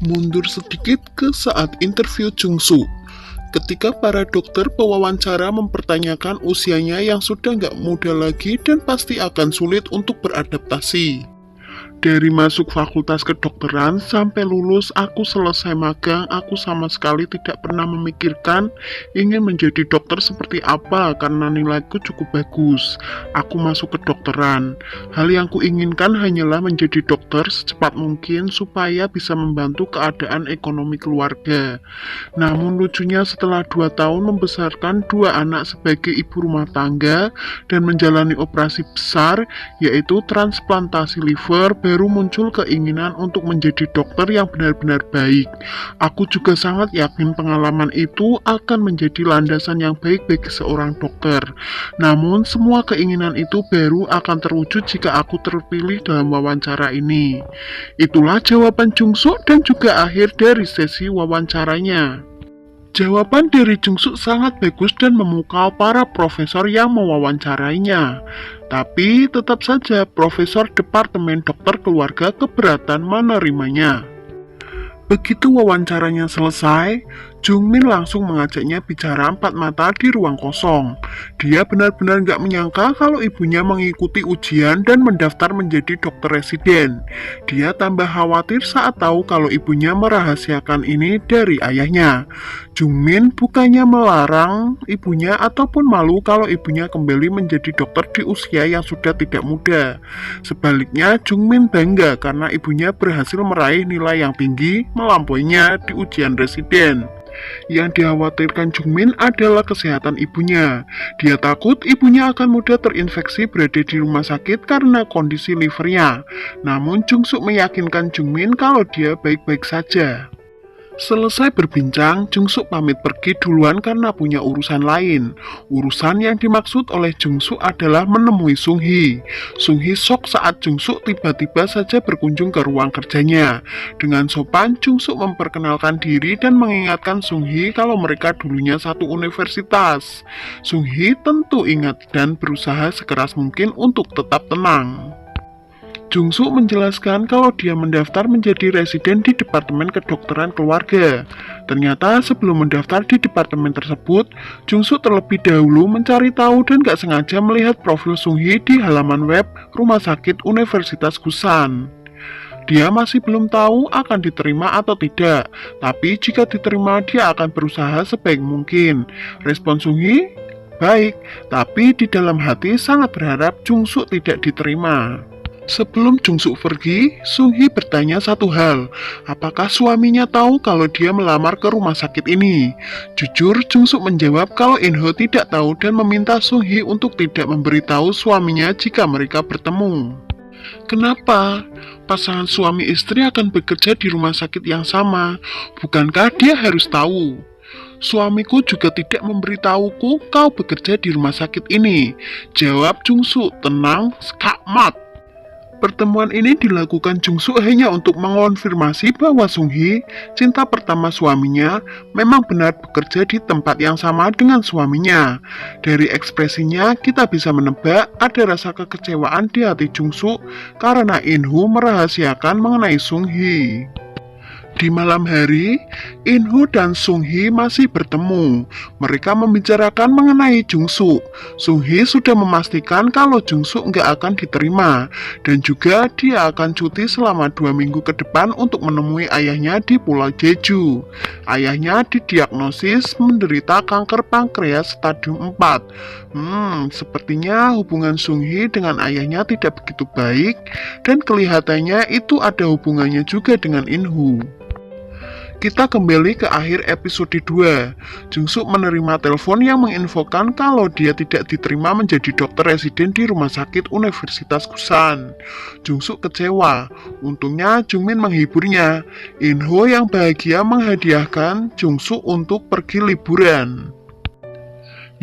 Mundur sedikit ke saat interview Jungsu. Ketika para dokter pewawancara mempertanyakan usianya yang sudah nggak muda lagi dan pasti akan sulit untuk beradaptasi. Dari masuk fakultas kedokteran sampai lulus aku selesai magang, aku sama sekali tidak pernah memikirkan ingin menjadi dokter seperti apa karena nilaiku cukup bagus. Aku masuk kedokteran. Hal yang kuinginkan hanyalah menjadi dokter secepat mungkin supaya bisa membantu keadaan ekonomi keluarga. Namun lucunya setelah 2 tahun membesarkan 2 anak sebagai ibu rumah tangga dan menjalani operasi besar yaitu transplantasi liver, baru muncul keinginan untuk menjadi dokter yang benar-benar baik. Aku juga sangat yakin pengalaman itu akan menjadi landasan yang baik bagi seorang dokter. Namun semua keinginan itu baru akan terwujud jika aku terpilih dalam wawancara ini. Itulah jawaban Jungsu dan juga akhir dari sesi wawancaranya. Jawaban dari Jungsu sangat bagus dan memukau para profesor yang mewawancarainya. Tapi tetap saja Profesor Departemen Dokter Keluarga keberatan menerimanya. Begitu wawancaranya selesai, Jungmin langsung mengajaknya bicara 4 mata di ruang kosong. Dia benar-benar gak menyangka kalau ibunya mengikuti ujian dan mendaftar menjadi dokter residen. Dia tambah khawatir saat tahu kalau ibunya merahasiakan ini dari ayahnya. Jungmin bukannya melarang ibunya ataupun malu kalau ibunya kembali menjadi dokter di usia yang sudah tidak muda. Sebaliknya, Jungmin bangga karena ibunya berhasil meraih nilai yang tinggi melampauinya di ujian residen. Yang dikhawatirkan Jungmin adalah kesehatan ibunya. Dia takut ibunya akan mudah terinfeksi berada di rumah sakit karena kondisi livernya. Namun Jungsu meyakinkan Jungmin kalau dia baik-baik saja. Selesai berbincang, Jungsu pamit pergi duluan karena punya urusan lain. Urusan yang dimaksud oleh Jungsu adalah menemui Sung-hee. Sung-hee shock saat Jungsu tiba-tiba saja berkunjung ke ruang kerjanya. Dengan sopan, Jungsu memperkenalkan diri dan mengingatkan Sung-hee kalau mereka dulunya satu universitas. Sung-hee tentu ingat dan berusaha sekeras mungkin untuk tetap tenang. Jungsu menjelaskan kalau dia mendaftar menjadi residen di Departemen Kedokteran Keluarga. Ternyata sebelum mendaftar di departemen tersebut, Jungsu terlebih dahulu mencari tahu dan gak sengaja melihat profil Sung-hee di halaman web Rumah Sakit Universitas Gusan. Dia masih belum tahu akan diterima atau tidak, tapi jika diterima dia akan berusaha sebaik mungkin. Respon Sung-hee, baik, tapi di dalam hati sangat berharap Jungsu tidak diterima. Sebelum Jungsu pergi, Sung-hee bertanya satu hal, apakah suaminya tahu kalau dia melamar ke rumah sakit ini? Jujur, Jungsu menjawab kalau In-ho tidak tahu dan meminta Sung-hee untuk tidak memberitahu suaminya jika mereka bertemu. Kenapa? Pasangan suami istri akan bekerja di rumah sakit yang sama. Bukankah dia harus tahu? Suamiku juga tidak memberitahuku kau bekerja di rumah sakit ini. Jawab Jungsu, tenang, skakmat. Pertemuan ini dilakukan Jungsu hanya untuk mengonfirmasi bahwa Sung-hee, cinta pertama suaminya, memang benar bekerja di tempat yang sama dengan suaminya. Dari ekspresinya, kita bisa menebak ada rasa kekecewaan di hati Jungsu karena In-ho merahasiakan mengenai Sung-hee. Di malam hari, In-ho dan Sung-hee masih bertemu. Mereka membicarakan mengenai Jungsu. Sung-hee sudah memastikan kalau Jungsu nggak akan diterima, dan juga dia akan cuti selama 2 minggu ke depan untuk menemui ayahnya di Pulau Jeju. Ayahnya didiagnosis menderita kanker pankreas stadium 4. Sepertinya hubungan Sung-hee dengan ayahnya tidak begitu baik, dan kelihatannya itu ada hubungannya juga dengan In-ho. Kita kembali ke akhir episode 2. Jungsu menerima telepon yang menginfokan kalau dia tidak diterima menjadi dokter residen di rumah sakit Universitas Gusan. Jungsu kecewa. Untungnya Jungmin menghiburnya. In-ho yang bahagia menghadiahkan Jungsu untuk pergi liburan.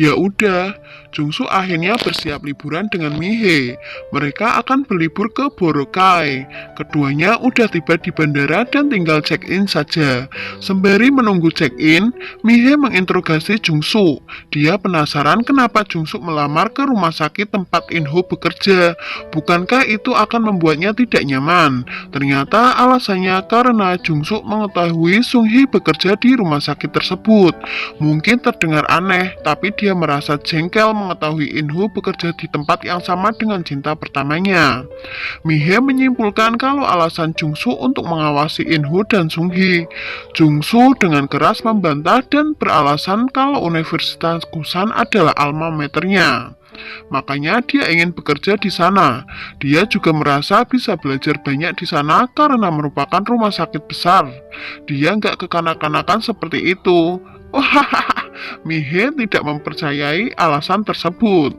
Ya udah, Jungsu akhirnya bersiap liburan dengan Mihae. Mereka akan berlibur ke Boracay. Keduanya udah tiba di bandara dan tinggal check-in saja. Sembari menunggu check-in, Mihae menginterogasi Jungsu. Dia penasaran kenapa Jungsu melamar ke rumah sakit tempat In-ho bekerja. Bukankah itu akan membuatnya tidak nyaman? Ternyata alasannya karena Jungsu mengetahui Sung-hee bekerja di rumah sakit tersebut. Mungkin terdengar aneh, tapi dia merasa jengkel mengetahui In-ho bekerja di tempat yang sama dengan cinta pertamanya. Mihae menyimpulkan kalau alasan Jungsu untuk mengawasi In-ho dan Sung-hee. Jungsu dengan keras membantah dan beralasan kalau Universitas Kusan adalah alma maternya. Makanya dia ingin bekerja di sana. Dia juga merasa bisa belajar banyak di sana karena merupakan rumah sakit besar. Dia nggak kekanak-kanakan seperti itu. Wah, Mihae tidak mempercayai alasan tersebut.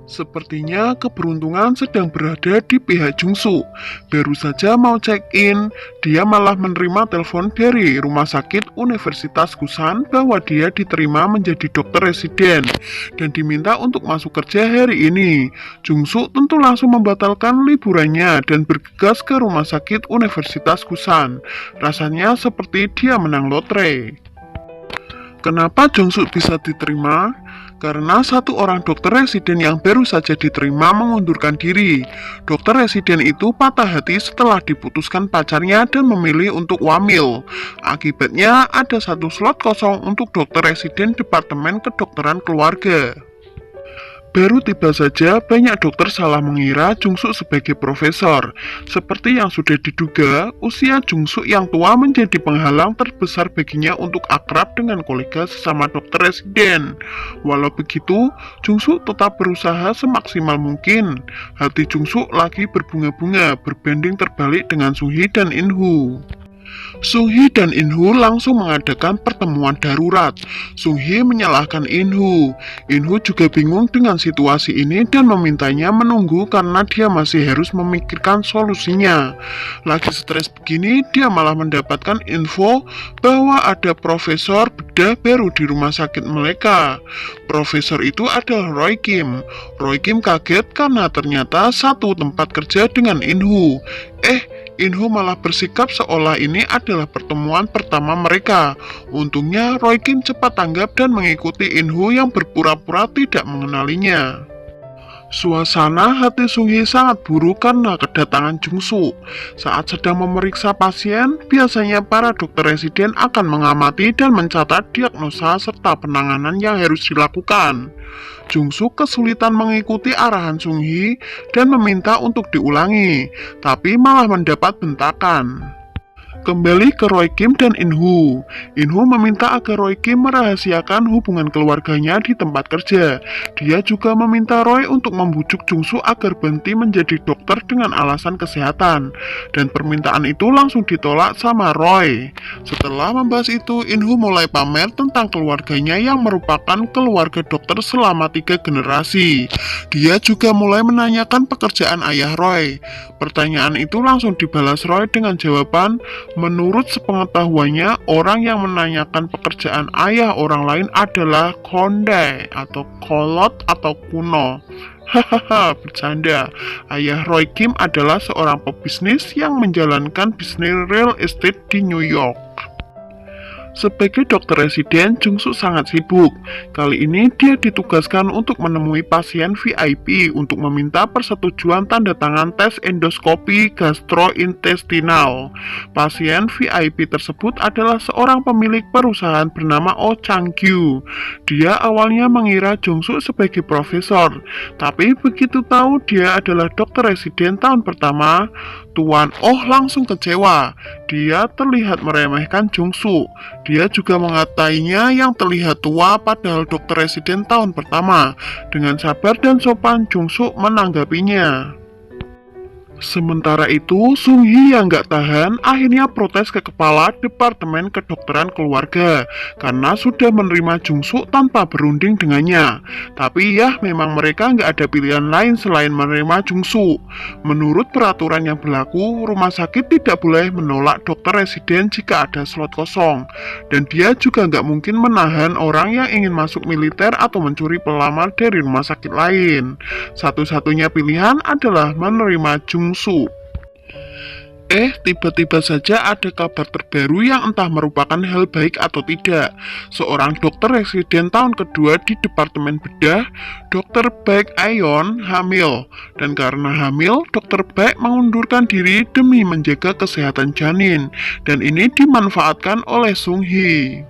Sepertinya keberuntungan sedang berada di pihak Jungsu. Baru saja mau check-in, dia malah menerima telepon dari rumah sakit Universitas Kusan bahwa dia diterima menjadi dokter residen dan diminta untuk masuk kerja hari ini. Jungsu tentu langsung membatalkan liburannya dan bergegas ke rumah sakit Universitas Kusan. Rasanya seperti dia menang lotre. Kenapa Jungsu bisa diterima? Karena satu orang dokter residen yang baru saja diterima mengundurkan diri. Dokter residen itu patah hati setelah diputuskan pacarnya dan memilih untuk wamil. Akibatnya ada satu slot kosong untuk dokter residen Departemen Kedokteran Keluarga. Baru tiba saja, banyak dokter salah mengira Jungsu sebagai profesor. Seperti yang sudah diduga, usia Jungsu yang tua menjadi penghalang terbesar baginya untuk akrab dengan kolega sesama dokter residen. Walau begitu, Jungsu tetap berusaha semaksimal mungkin. Hati Jungsu lagi berbunga-bunga, berbanding terbalik dengan Sung-hee dan In-ho. Sung-hee dan In-ho langsung mengadakan pertemuan darurat. Sung-hee menyalahkan In-ho. In-ho juga bingung dengan situasi ini dan memintanya menunggu karena dia masih harus memikirkan solusinya. Lagi stres begini, dia malah mendapatkan info bahwa ada profesor bedah baru di rumah sakit mereka. Profesor itu adalah Roy Kim. Roy Kim kaget karena ternyata satu tempat kerja dengan In-ho. In-ho malah bersikap seolah ini adalah pertemuan pertama mereka. Untungnya Roy Kim cepat tanggap dan mengikuti In-ho yang berpura-pura tidak mengenalinya. Suasana hati Sung-hee sangat buruk karena kedatangan Jungsu. Saat sedang memeriksa pasien, biasanya para dokter residen akan mengamati dan mencatat diagnosa serta penanganan yang harus dilakukan. Jungsu kesulitan mengikuti arahan Sung-hee dan meminta untuk diulangi, tapi malah mendapat bentakan. Kembali ke Roy Kim dan In-ho. In-ho meminta agar Roy Kim merahasiakan hubungan keluarganya di tempat kerja. Dia juga meminta Roy untuk membujuk Jungsu agar berhenti menjadi dokter dengan alasan kesehatan. Dan permintaan itu langsung ditolak sama Roy. Setelah membahas itu, In-ho mulai pamer tentang keluarganya yang merupakan keluarga dokter selama 3 generasi. Dia juga mulai menanyakan pekerjaan ayah Roy. Pertanyaan itu langsung dibalas Roy dengan jawaban, menurut sepengetahuannya, orang yang menanyakan pekerjaan ayah orang lain adalah kondai atau kolot atau kuno. Hahaha, bercanda. Ayah Roy Kim adalah seorang pebisnis yang menjalankan bisnis real estate di New York. Sebagai dokter residen, Jungsu sangat sibuk. Kali ini dia ditugaskan untuk menemui pasien VIP untuk meminta persetujuan tanda tangan tes endoskopi gastrointestinal. Pasien VIP tersebut adalah seorang pemilik perusahaan bernama Oh Chang-kyu. Dia awalnya mengira Jungsu sebagai profesor, tapi begitu tahu dia adalah dokter residen tahun pertama, Tuan Oh langsung kecewa. Dia terlihat meremehkan Jungsu. Dia juga mengatainya yang terlihat tua padahal dokter residen tahun pertama. Dengan sabar dan sopan, Jungsu menanggapinya. Sementara itu, Sung Hee yang nggak tahan akhirnya protes ke kepala Departemen Kedokteran Keluarga karena sudah menerima Jung Suk tanpa berunding dengannya. Tapi ya memang mereka nggak ada pilihan lain selain menerima Jung Suk. Menurut peraturan yang berlaku, rumah sakit tidak boleh menolak dokter residen jika ada slot kosong. Dan dia juga nggak mungkin menahan orang yang ingin masuk militer atau mencuri pelamar dari rumah sakit lain. Satu-satunya pilihan adalah menerima Jung Suk. Tiba-tiba saja ada kabar terbaru yang entah merupakan hal baik atau tidak. Seorang dokter residen tahun kedua di Departemen Bedah, Dr. Baek Ayon, hamil. Dan karena hamil, Dr. Baek mengundurkan diri demi menjaga kesehatan janin. Dan ini dimanfaatkan oleh Sung Hee.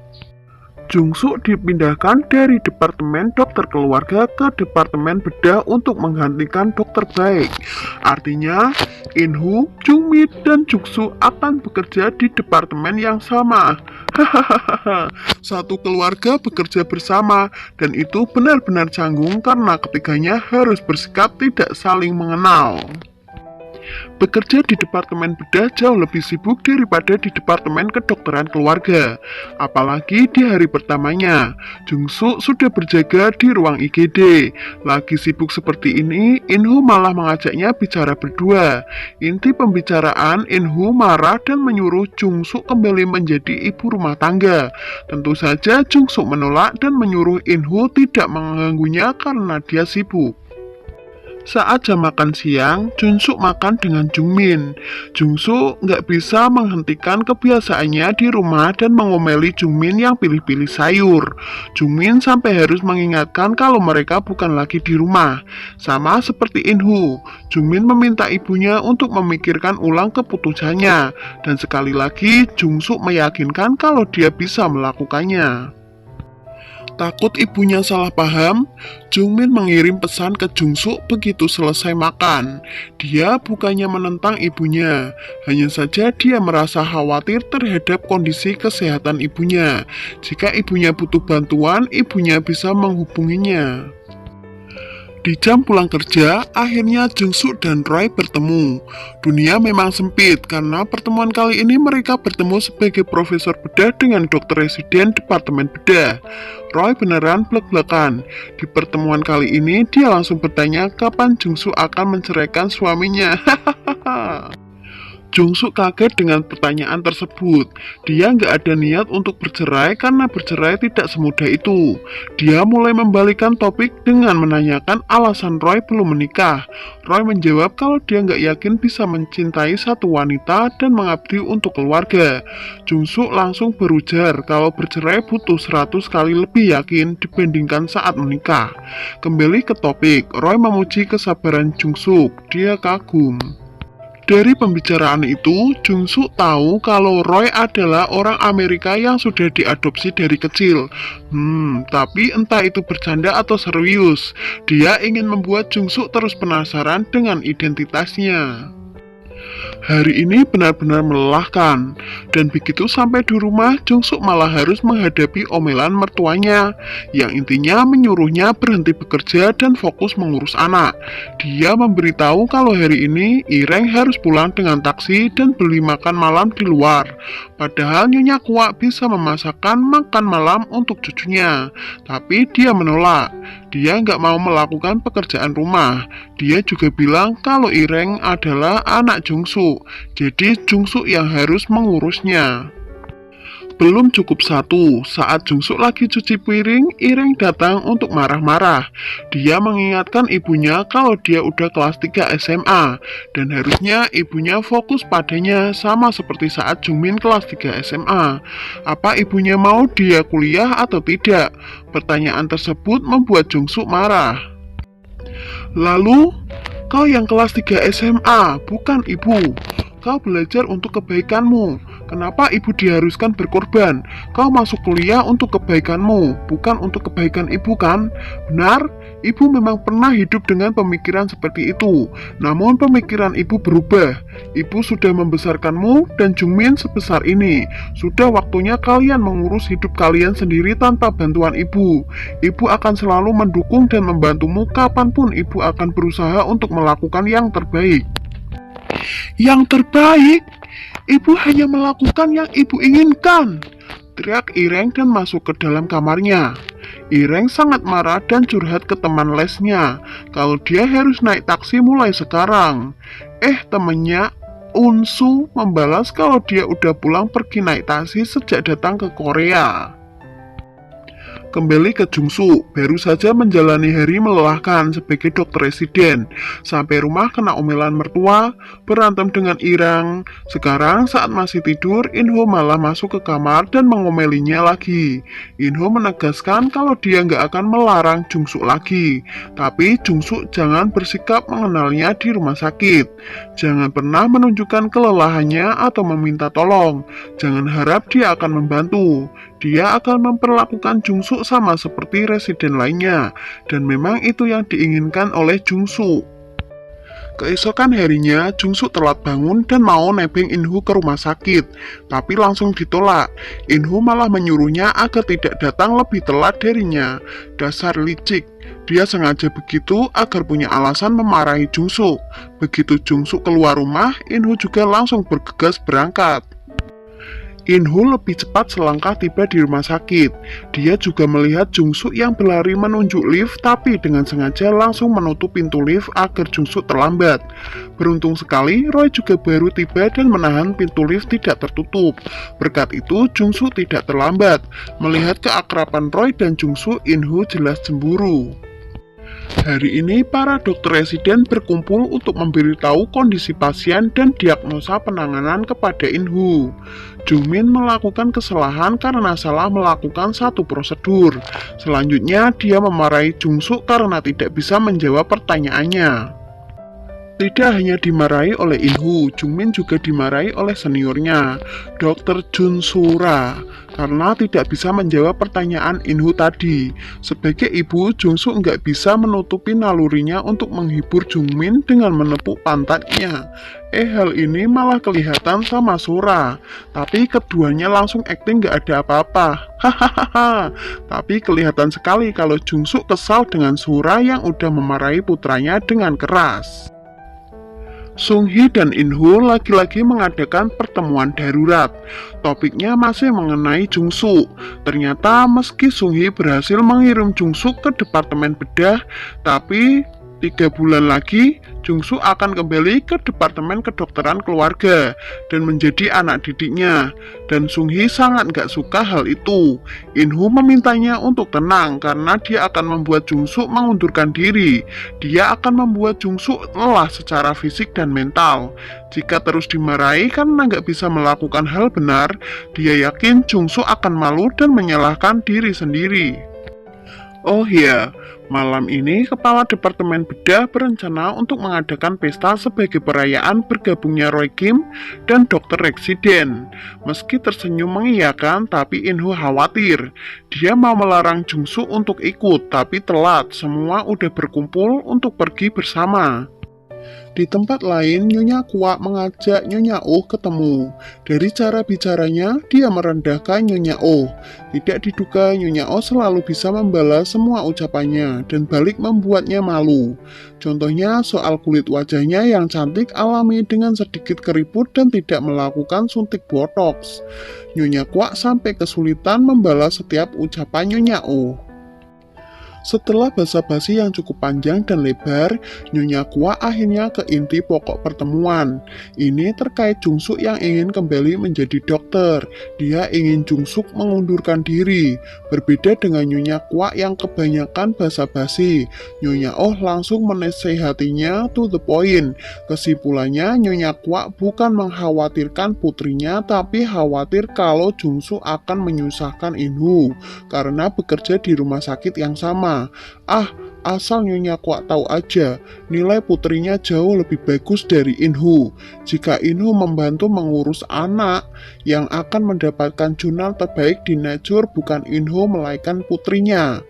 Jung Suk dipindahkan dari Departemen Dokter Keluarga ke Departemen Bedah untuk menggantikan Dokter Baek. Artinya, In Hoo, Jung Mi, dan Jung Suk akan bekerja di departemen yang sama. Hahaha, satu keluarga bekerja bersama, dan itu benar-benar canggung karena ketiganya harus bersikap tidak saling mengenal. Bekerja di Departemen Bedah jauh lebih sibuk daripada di Departemen Kedokteran Keluarga. Apalagi di hari pertamanya, Jung Suk sudah berjaga di ruang IGD. Lagi sibuk seperti ini, In Hoo malah mengajaknya bicara berdua. Inti pembicaraan, In Hoo marah dan menyuruh Jung Suk kembali menjadi ibu rumah tangga. Tentu saja Jung Suk menolak dan menyuruh In Hoo tidak mengganggunya karena dia sibuk. Saat jam makan siang, Jung Suk makan dengan Jung Min. Jung Suk nggak bisa menghentikan kebiasaannya di rumah dan mengomeli Jung Min yang pilih-pilih sayur. Jung Min sampai harus mengingatkan kalau mereka bukan lagi di rumah. Sama seperti In Hoo, Jung Min meminta ibunya untuk memikirkan ulang keputusannya. Dan sekali lagi, Jung Suk meyakinkan kalau dia bisa melakukannya. Takut ibunya salah paham, Jung Min mengirim pesan ke Jung Suk begitu selesai makan. Dia bukannya menentang ibunya, hanya saja dia merasa khawatir terhadap kondisi kesehatan ibunya. Jika ibunya butuh bantuan, ibunya bisa menghubunginya. Di jam pulang kerja, akhirnya Jung Suk dan Roy bertemu. Dunia memang sempit karena pertemuan kali ini mereka bertemu sebagai profesor bedah dengan dokter residen Departemen Bedah. Roy beneran blak-blakan. Di pertemuan kali ini dia langsung bertanya kapan Jung Suk akan menceraikan suaminya. Hahaha. Jung Suk kaget dengan pertanyaan tersebut. Dia nggak ada niat untuk bercerai karena bercerai tidak semudah itu. Dia mulai membalikan topik dengan menanyakan alasan Roy belum menikah. Roy menjawab kalau dia nggak yakin bisa mencintai satu wanita dan mengabdi untuk keluarga. Jung Suk langsung berujar kalau bercerai butuh 100 kali lebih yakin dibandingkan saat menikah. Kembali ke topik, Roy memuji kesabaran Jung Suk. Dia kagum. Dari pembicaraan itu, Jung Suk tahu kalau Roy adalah orang Amerika yang sudah diadopsi dari kecil. Tapi entah itu bercanda atau serius, dia ingin membuat Jung Suk terus penasaran dengan identitasnya. Hari ini benar-benar melelahkan, dan begitu sampai di rumah, Jung Suk malah harus menghadapi omelan mertuanya, yang intinya menyuruhnya berhenti bekerja dan fokus mengurus anak. Dia memberitahu kalau hari ini Ireng harus pulang dengan taksi dan beli makan malam di luar. Padahal Nyonya Kuak bisa memasakkan makan malam untuk cucunya, tapi dia menolak. Dia nggak mau melakukan pekerjaan rumah. Dia juga bilang kalau Ireng adalah anak Jung Suk, jadi Jung Suk yang harus mengurusnya. Belum cukup satu, saat Jung Suk lagi cuci piring, Ireng datang untuk marah-marah. Dia mengingatkan ibunya kalau dia udah kelas 3 SMA, dan harusnya ibunya fokus padanya sama seperti saat Jung Min kelas 3 SMA. Apa ibunya mau dia kuliah atau tidak? Pertanyaan tersebut membuat Jung Suk marah. Lalu, kau yang kelas 3 SMA, bukan ibu. Kau belajar untuk kebaikanmu. Kenapa ibu diharuskan berkorban? Kau masuk kuliah untuk kebaikanmu, bukan untuk kebaikan ibu kan? Benar, ibu memang pernah hidup dengan pemikiran seperti itu. Namun pemikiran ibu berubah. Ibu sudah membesarkanmu dan Jung Min sebesar ini. Sudah waktunya kalian mengurus hidup kalian sendiri tanpa bantuan ibu. Ibu akan selalu mendukung dan membantumu kapanpun ibu akan berusaha untuk melakukan yang terbaik. Yang terbaik, ibu hanya melakukan yang ibu inginkan, teriak Ireng dan masuk ke dalam kamarnya. Ireng sangat marah dan curhat ke teman lesnya kalau dia harus naik taksi mulai sekarang. Temannya Unsu membalas kalau dia udah pulang pergi naik taksi sejak datang ke Korea. Kembali ke Jungsu, baru saja menjalani hari melelahkan sebagai dokter residen. Sampai rumah kena omelan mertua, berantem dengan Ireng. Sekarang saat masih tidur, Inho malah masuk ke kamar dan mengomelinya lagi. Inho menegaskan kalau dia nggak akan melarang Jungsu lagi. Tapi Jungsu jangan bersikap mengenalnya di rumah sakit. Jangan pernah menunjukkan kelelahannya atau meminta tolong. Jangan harap dia akan membantu. Dia akan memperlakukan Jungsu sama seperti residen lainnya, dan memang itu yang diinginkan oleh Jungsu. Keesokan harinya, Jungsu telat bangun dan mau nebeng Inhu ke rumah sakit, tapi langsung ditolak. Inhu malah menyuruhnya agar tidak datang lebih telat darinya. Dasar licik. Dia sengaja begitu agar punya alasan memarahi Jungsu. Begitu Jungsu keluar rumah, Inhu juga langsung bergegas berangkat. Inhu lebih cepat selangkah tiba di rumah sakit. Dia juga melihat Jungsu yang berlari menunjuk lift, tapi dengan sengaja langsung menutup pintu lift agar Jungsu terlambat. Beruntung sekali, Roy juga baru tiba dan menahan pintu lift tidak tertutup. Berkat itu, Jungsu tidak terlambat. Melihat keakraban Roy dan Jungsu, Inhu jelas cemburu. Hari ini para dokter residen berkumpul untuk memberitahu kondisi pasien dan diagnosa penanganan kepada Inhu. Jungmin melakukan kesalahan karena salah melakukan satu prosedur. Selanjutnya dia memarahi Jungsu karena tidak bisa menjawab pertanyaannya. Tidak hanya dimarahi oleh Inhu, Jungmin juga dimarahi oleh seniornya, Dr. Jun Sura, karena tidak bisa menjawab pertanyaan Inhu tadi. Sebagai ibu, Jungsu nggak bisa menutupi nalurinya untuk menghibur Jungmin dengan menepuk pantatnya. Hal ini malah kelihatan sama Sura, tapi keduanya langsung akting nggak ada apa-apa. Hahaha. Tapi kelihatan sekali kalau Jungsu kesal dengan Sura yang udah memarahi putranya dengan keras. Sung-hee dan In-ho lagi-lagi mengadakan pertemuan darurat. Topiknya masih mengenai Jungsu. Ternyata meski Sung-hee berhasil mengirim Jungsu ke departemen bedah, tapi 3 bulan lagi Jungsu akan kembali ke departemen kedokteran keluarga dan menjadi anak didiknya. Dan Sung-hee sangat gak suka hal itu. In-ho memintanya untuk tenang karena dia akan membuat Jungsu mengundurkan diri. Dia akan membuat Jungsu lelah secara fisik dan mental. Jika terus dimarahi karena gak bisa melakukan hal benar, dia yakin Jungsu akan malu dan menyalahkan diri sendiri. Oh iya, malam ini Kepala Departemen Bedah berencana untuk mengadakan pesta sebagai perayaan bergabungnya Roy Kim dan Dokter Residen. Meski tersenyum mengiyakan, tapi In-ho khawatir. Dia mau melarang Jungsu untuk ikut, tapi telat. Semua udah berkumpul untuk pergi bersama. Di tempat lain, Nyonya Kwa mengajak Nyonya Oh ketemu. Dari cara bicaranya, dia merendahkan Nyonya Oh. Tidak diduga, Nyonya Oh selalu bisa membalas semua ucapannya dan balik membuatnya malu. Contohnya soal kulit wajahnya yang cantik alami dengan sedikit keriput dan tidak melakukan suntik botox. Nyonya Kwa sampai kesulitan membalas setiap ucapan Nyonya Oh. Setelah basa-basi yang cukup panjang dan lebar, Nyonya Kwa akhirnya ke inti pokok pertemuan. Ini terkait Jungsu yang ingin kembali menjadi dokter. Dia ingin Jungsu mengundurkan diri. Berbeda dengan Nyonya Kwa yang kebanyakan basa-basi, Nyonya Oh langsung menasehatinya to the point. Kesimpulannya, Nyonya Kwa bukan mengkhawatirkan putrinya, tapi khawatir kalau Jungsu akan menyusahkan In-ho karena bekerja di rumah sakit yang sama. Asal Nyonya Kwa tahu aja, nilai putrinya jauh lebih bagus dari In-ho. Jika In-ho membantu mengurus anak, yang akan mendapatkan jurnal terbaik di Nature bukan In-ho melainkan putrinya.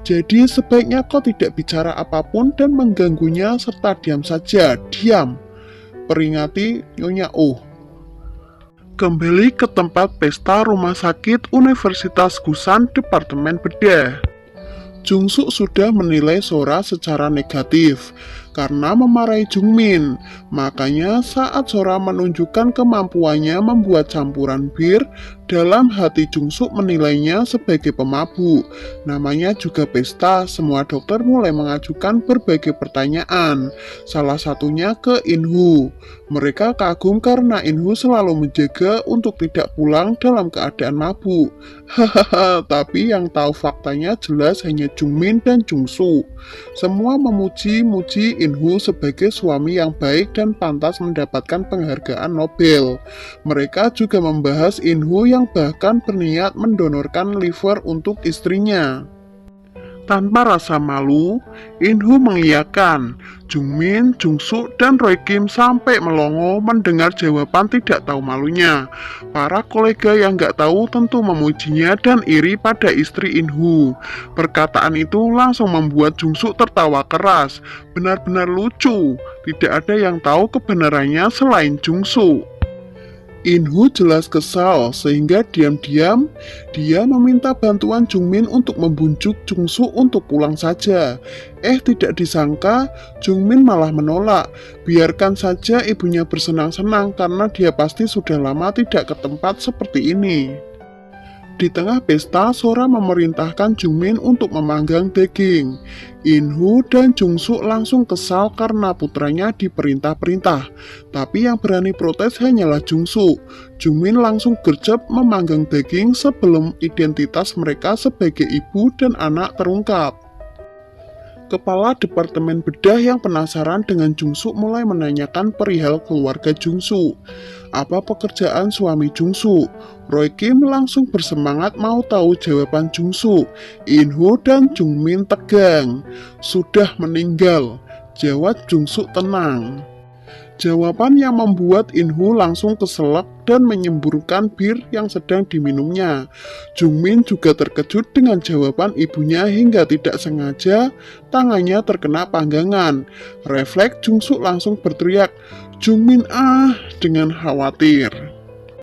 Jadi sebaiknya kau tidak bicara apapun dan mengganggunya serta diam saja, diam. Peringati Nyonya Oh. Kembali ke tempat pesta rumah sakit Universitas Gusan Departemen Bedah. Jungsu sudah menilai Sora secara negatif. karena memarahi Jungmin. Makanya saat Sora menunjukkan kemampuannya membuat campuran bir, dalam hati Jungsuk menilainya sebagai pemabuk. Namanya juga pesta, semua dokter mulai mengajukan berbagai pertanyaan. Salah satunya ke Inhu. Mereka kagum karena Inhu selalu menjaga untuk tidak pulang dalam keadaan mabuk. Hahaha, tapi yang tahu faktanya jelas hanya Jungmin dan Jungsuk. Semua memuji-muji Inhu sebagai suami yang baik dan pantas mendapatkan penghargaan Nobel. Mereka juga membahas Inhu yang bahkan berniat mendonorkan liver untuk istrinya. Tanpa rasa malu, Inhu mengiyakan. Jungmin, Jungsuk, dan Roy Kim sampai melongo mendengar jawaban tidak tahu malunya. Para kolega yang gak tahu tentu memujinya dan iri pada istri Inhu. Perkataan itu langsung membuat Jungsuk tertawa keras. Benar-benar lucu. Tidak ada yang tahu kebenarannya selain Jungsuk. Inhu jelas kesal sehingga diam-diam dia meminta bantuan Jungmin untuk membujuk Jungsuk untuk pulang saja. Tidak disangka Jungmin malah menolak. Biarkan saja ibunya bersenang-senang karena dia pasti sudah lama tidak ke tempat seperti ini. Di tengah pesta, Sora memerintahkan Jungmin untuk memanggang daging. Inhu dan Jungsuk langsung kesal karena putranya diperintah-perintah. Tapi yang berani protes hanyalah Jungsuk. Jungmin langsung gercep memanggang daging sebelum identitas mereka sebagai ibu dan anak terungkap. Kepala Departemen Bedah yang penasaran dengan Jungsuk mulai menanyakan perihal keluarga Jungsuk. Apa pekerjaan suami Jungsuk? Roy Kim langsung bersemangat mau tahu jawaban Jungsuk. Inhu dan Jungmin tegang. Sudah meninggal, jawab Jungsuk tenang. Jawaban yang membuat Inhu langsung keselak dan menyemburkan bir yang sedang diminumnya. Jungmin juga terkejut dengan jawaban ibunya hingga tidak sengaja tangannya terkena panggangan. Refleks Jungsuk langsung berteriak, "Jungmin dengan khawatir.